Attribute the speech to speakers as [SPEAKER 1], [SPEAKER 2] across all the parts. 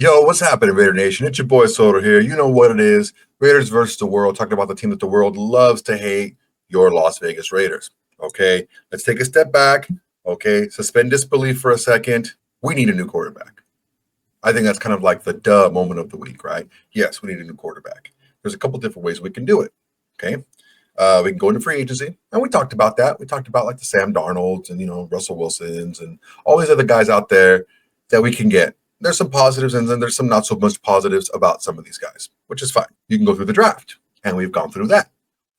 [SPEAKER 1] Yo, what's happening, Raider Nation? It's your boy Soda here. You know what it is. Raiders versus the world, talking about the team that the world loves to hate, your Las Vegas Raiders. Okay, let's take a step back. Okay, suspend disbelief for a second. We need a new quarterback. I think that's kind of like the duh moment of the week, right? Yes, we need a new quarterback. There's a couple different ways we can do it. Okay, we can go into free agency, and we talked about that. We talked about like the Sam Darnolds and Russell Wilsons and all these other guys out there that we can get. There's some positives and then there's some not so much positives about some of these guys, which is fine. You can go through the draft, and we've gone through that.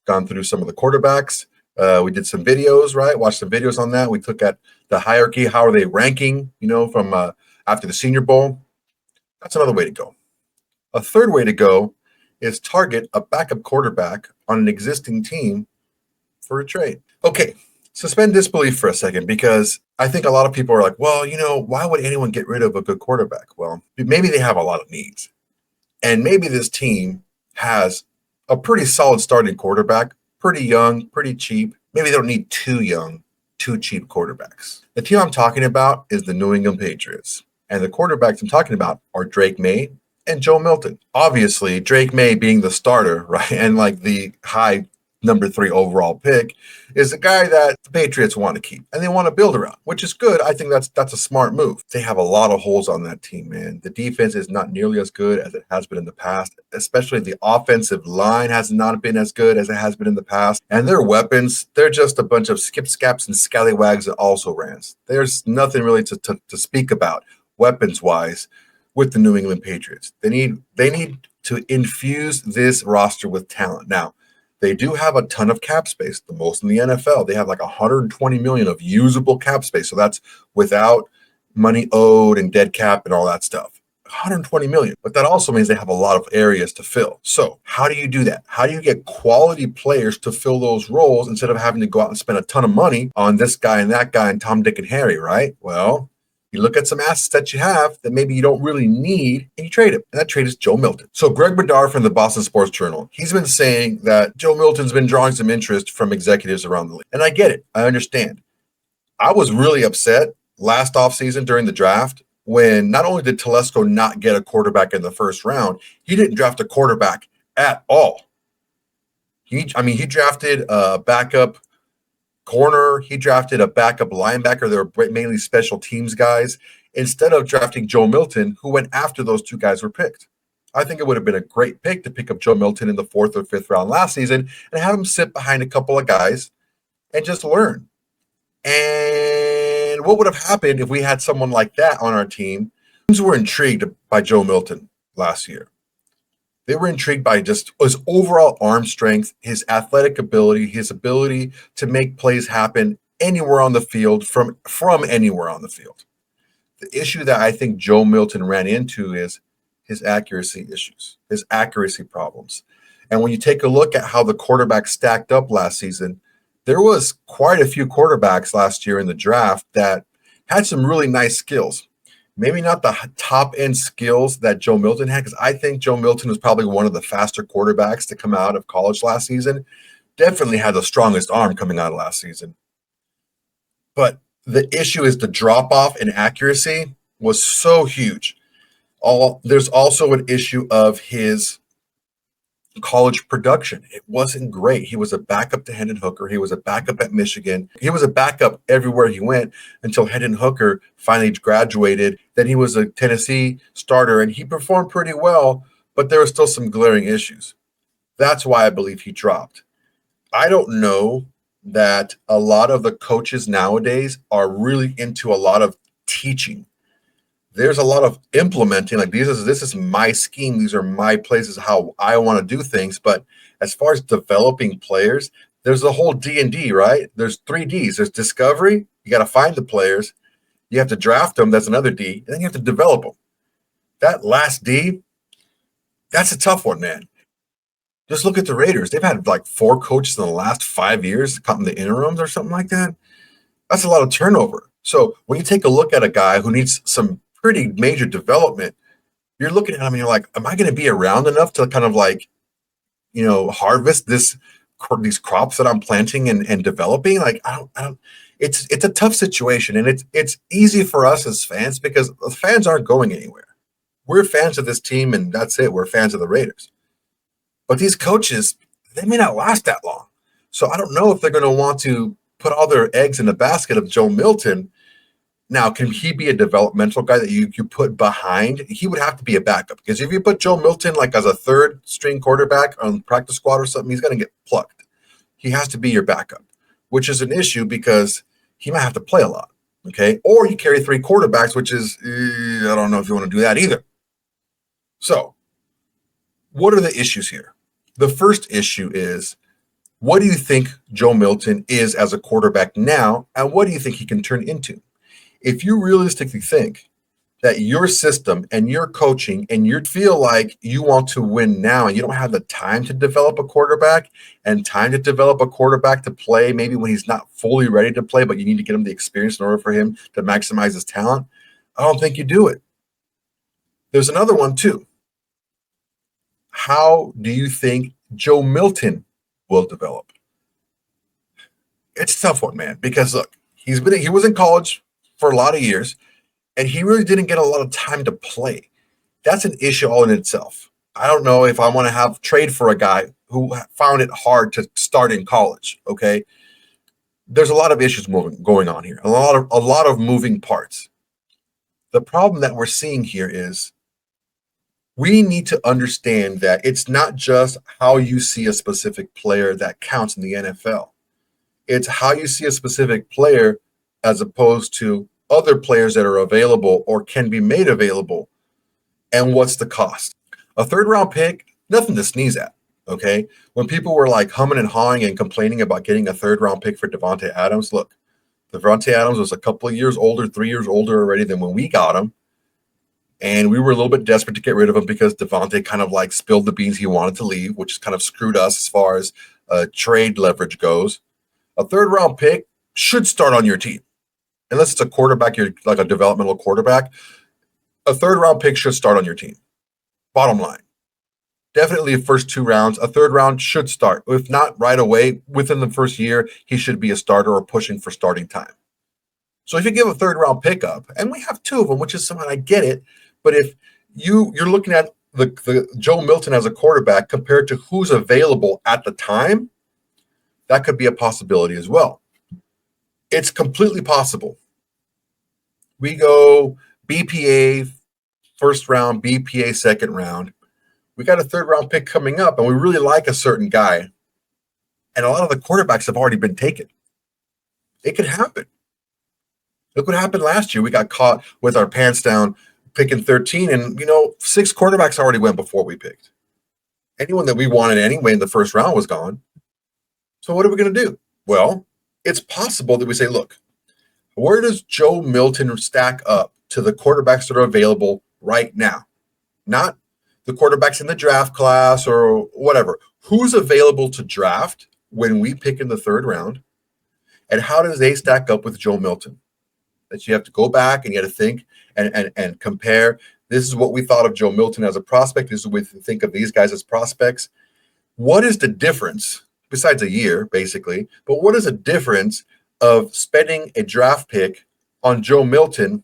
[SPEAKER 1] Gone through some of the quarterbacks. We did some videos, right? Watched some videos on that. We took at the hierarchy. How are they ranking? From after the Senior Bowl. That's another way to go. A third way to go is target a backup quarterback on an existing team for a trade. Okay, suspend disbelief for a second, because I think a lot of people are like, well, why would anyone get rid of a good quarterback? Well, maybe they have a lot of needs. And maybe this team has a pretty solid starting quarterback, pretty young, pretty cheap. Maybe they don't need too young, too cheap quarterbacks. The team I'm talking about is the New England Patriots. And the quarterbacks I'm talking about are Drake May and Joe Milton. Obviously, Drake May being the starter, right, and like the high number 3 overall pick, is a guy that the Patriots want to keep and they want to build around, which is good. I think that's a smart move. They have a lot of holes on that team, man. The defense is not nearly as good as it has been in the past, especially the offensive line has not been as good as it has been in the past. And their weapons, they're just a bunch of skip scaps and scallywags that also rans. There's nothing really to speak about weapons-wise with the New England Patriots. They need to infuse this roster with talent. Now, they do have a ton of cap space, the most in the NFL. They have like 120 million of usable cap space. So that's without money owed and dead cap and all that stuff. 120 million. But that also means they have a lot of areas to fill. So how do you do that? How do you get quality players to fill those roles instead of having to go out and spend a ton of money on this guy and that guy and Tom, Dick, and Harry, right? Well, you look at some assets that you have that maybe you don't really need, and you trade him. And that trade is Joe Milton. So Greg Bedard from the Boston Sports Journal, he's been saying that Joe Milton's been drawing some interest from executives around the league. And I get it. I understand. I was really upset last offseason during the draft when not only did Telesco not get a quarterback in the first round, he didn't draft a quarterback at all. He drafted a backup corner. He drafted a backup linebacker. They were mainly special teams guys, instead of drafting Joe Milton, who went after those two guys were picked. I think it would have been a great pick to pick up Joe Milton in the 4th or 5th round last season and have him sit behind a couple of guys and just learn. And what would have happened if we had someone like that on our team? Teams were intrigued by Joe Milton last year. They were intrigued by just his overall arm strength, his athletic ability, his ability to make plays happen anywhere on the field, from anywhere on the field. The issue that I think Joe Milton ran into is his accuracy issues, his accuracy problems. And when you take a look at how the quarterbacks stacked up last season, there was quite a few quarterbacks last year in the draft that had some really nice skills. Maybe not the top end skills that Joe Milton had, because I think Joe Milton was probably one of the faster quarterbacks to come out of college last season. Definitely had the strongest arm coming out of last season. But the issue is the drop off in accuracy was so huge. There's also an issue of his college production. It wasn't great. He was a backup to Hendon Hooker. He was a backup at Michigan. He was a backup everywhere he went until Hendon Hooker finally graduated. Then he was a Tennessee starter, and he performed pretty well, but there were still some glaring issues. That's why I believe he dropped. I don't know that a lot of the coaches nowadays are really into a lot of teaching. There's a lot of implementing, like this is my scheme. These are my places, how I want to do things. But as far as developing players, there's the whole D&D, right? There's 3 Ds. There's discovery. You got to find the players. You have to draft them. That's another D. And then you have to develop them. That last D, that's a tough one, man. Just look at the Raiders. They've had like 4 coaches in the last 5 years, caught in the interims or something like that. That's a lot of turnover. So when you take a look at a guy who needs some pretty major development, you're looking at him and you're like, am I going to be around enough to kind of like, harvest these crops that I'm planting and developing? Like, I don't, it's a tough situation. And it's easy for us as fans because the fans aren't going anywhere. we're fans of this team and that's it. We're fans of the Raiders. But these coaches, they may not last that long. So I don't know if they're going to want to put all their eggs in the basket of Joe Milton. Now, can he be a developmental guy that you put behind? He would have to be a backup, because if you put Joe Milton like as a third string quarterback on practice squad or something, he's going to get plucked. He has to be your backup, which is an issue because he might have to play a lot. Okay. Or you carry three quarterbacks, which is, I don't know if you want to do that either. So what are the issues here? The first issue is, what do you think Joe Milton is as a quarterback now? And what do you think he can turn into? If you realistically think that your system and your coaching and you feel like you want to win now and you don't have the time to develop a quarterback and time to develop a quarterback to play maybe when he's not fully ready to play, but you need to get him the experience in order for him to maximize his talent, I don't think you do it. There's another one too. How do you think Joe Milton will develop? It's a tough one, man, because look, he was in college for a lot of years, and he really didn't get a lot of time to play. That's an issue all in itself. I don't know if I want to trade for a guy who found it hard to start in college. Okay, there's a lot of issues going on here, a lot of moving parts. The problem that we're seeing here is we need to understand that it's not just how you see a specific player that counts in the NFL. It's how you see a specific player as opposed to other players that are available or can be made available, and what's the cost. A third round pick, nothing to sneeze at, okay? When people were like humming and hawing and complaining about getting a third round pick for Davante Adams, look, Davante Adams was a couple of years older, 3 years older already than when we got him, and we were a little bit desperate to get rid of him because Davante kind of like spilled the beans he wanted to leave, which kind of screwed us as far as trade leverage goes. A third round pick should start on your team. Unless it's a quarterback, you're like a developmental quarterback, a third round pick should start on your team. Bottom line. Definitely the first 2 rounds. A third round should start. If not right away, within the first year, he should be a starter or pushing for starting time. So if you give a third round pickup, and we have 2 of them, which is someone, I get it, but if you're looking at the Joe Milton as a quarterback compared to who's available at the time, that could be a possibility as well. It's completely possible. We go BPA first round, BPA second round. We got a third round pick coming up, and we really like a certain guy. And a lot of the quarterbacks have already been taken. It could happen. Look what happened last year. We got caught with our pants down picking 13, and 6 quarterbacks already went before we picked. Anyone that we wanted anyway in the first round was gone. So what are we going to do? Well, it's possible that we say, look, where does Joe Milton stack up to the quarterbacks that are available right now? Not the quarterbacks in the draft class or whatever. Who's available to draft when we pick in the third round? And how does they stack up with Joe Milton? That you have to go back and you have to think and compare. This is what we thought of Joe Milton as a prospect. This is what we think of these guys as prospects. What is the difference, besides a year, basically, but what is the difference of spending a draft pick on Joe Milton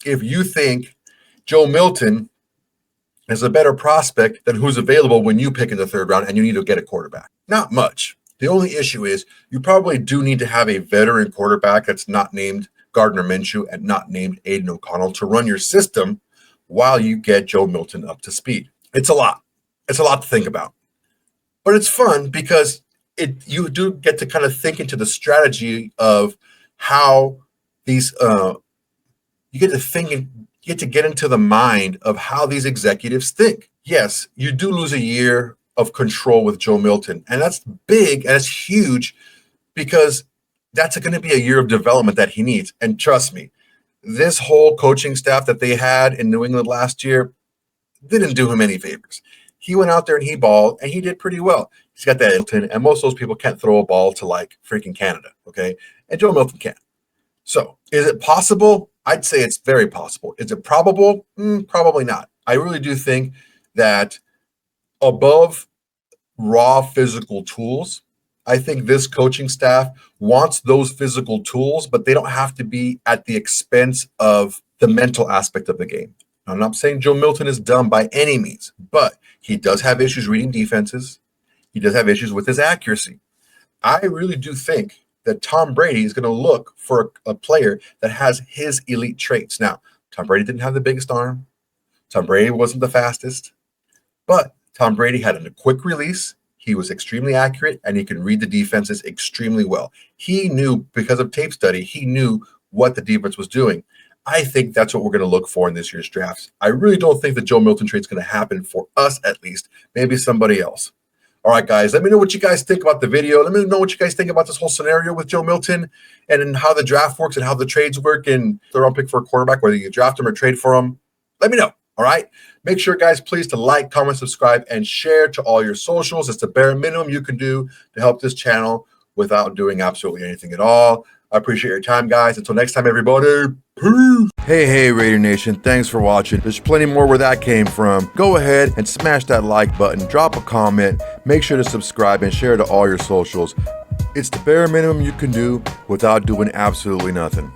[SPEAKER 1] if you think Joe Milton is a better prospect than who's available when you pick in the third round and you need to get a quarterback? Not much. The only issue is you probably do need to have a veteran quarterback that's not named Gardner Minshew and not named Aiden O'Connell to run your system while you get Joe Milton up to speed. It's a lot. It's a lot to think about. But it's fun because you do get to kind of think into the strategy of how these you get to think and you get to get into the mind of how these executives think. Yes, you do lose a year of control with Joe Milton, and that's big and it's huge because that's going to be a year of development that he needs. And trust me, this whole coaching staff that they had in New England last year didn't do him any favors. He went out there and he balled, and he did pretty well. He's got that Milton, and most of those people can't throw a ball to like freaking Canada, okay? And Joe Milton can. So is it possible? I'd say it's very possible. Is it probable? Probably not. I really do think that above raw physical tools, I think this coaching staff wants those physical tools, but they don't have to be at the expense of the mental aspect of the game. I'm not saying Joe Milton is dumb by any means, but he does have issues reading defenses. He does have issues with his accuracy. I really do think that Tom Brady is going to look for a player that has his elite traits. Now, Tom Brady didn't have the biggest arm. Tom Brady wasn't the fastest, but Tom Brady had a quick release. He was extremely accurate, and he can read the defenses extremely well. He knew, because of tape study, he knew what the defense was doing. I think that's what we're going to look for in this year's drafts. I really don't think the Joe Milton trade is going to happen for us, at least. Maybe somebody else. All right, guys, let me know what you guys think about the video. Let me know what you guys think about this whole scenario with Joe Milton and how the draft works and how the trades work and they're on pick for a quarterback, whether you draft him or trade for him. Let me know. All right. Make sure, guys, please to like, comment, subscribe, and share to all your socials. It's the bare minimum you can do to help this channel without doing absolutely anything at all. I appreciate your time, guys. Until next time, everybody. Peace. Hey, Raider Nation. Thanks for watching. There's plenty more where that came from. Go ahead and smash that like button. Drop a comment. Make sure to subscribe and share to all your socials. It's the bare minimum you can do without doing absolutely nothing.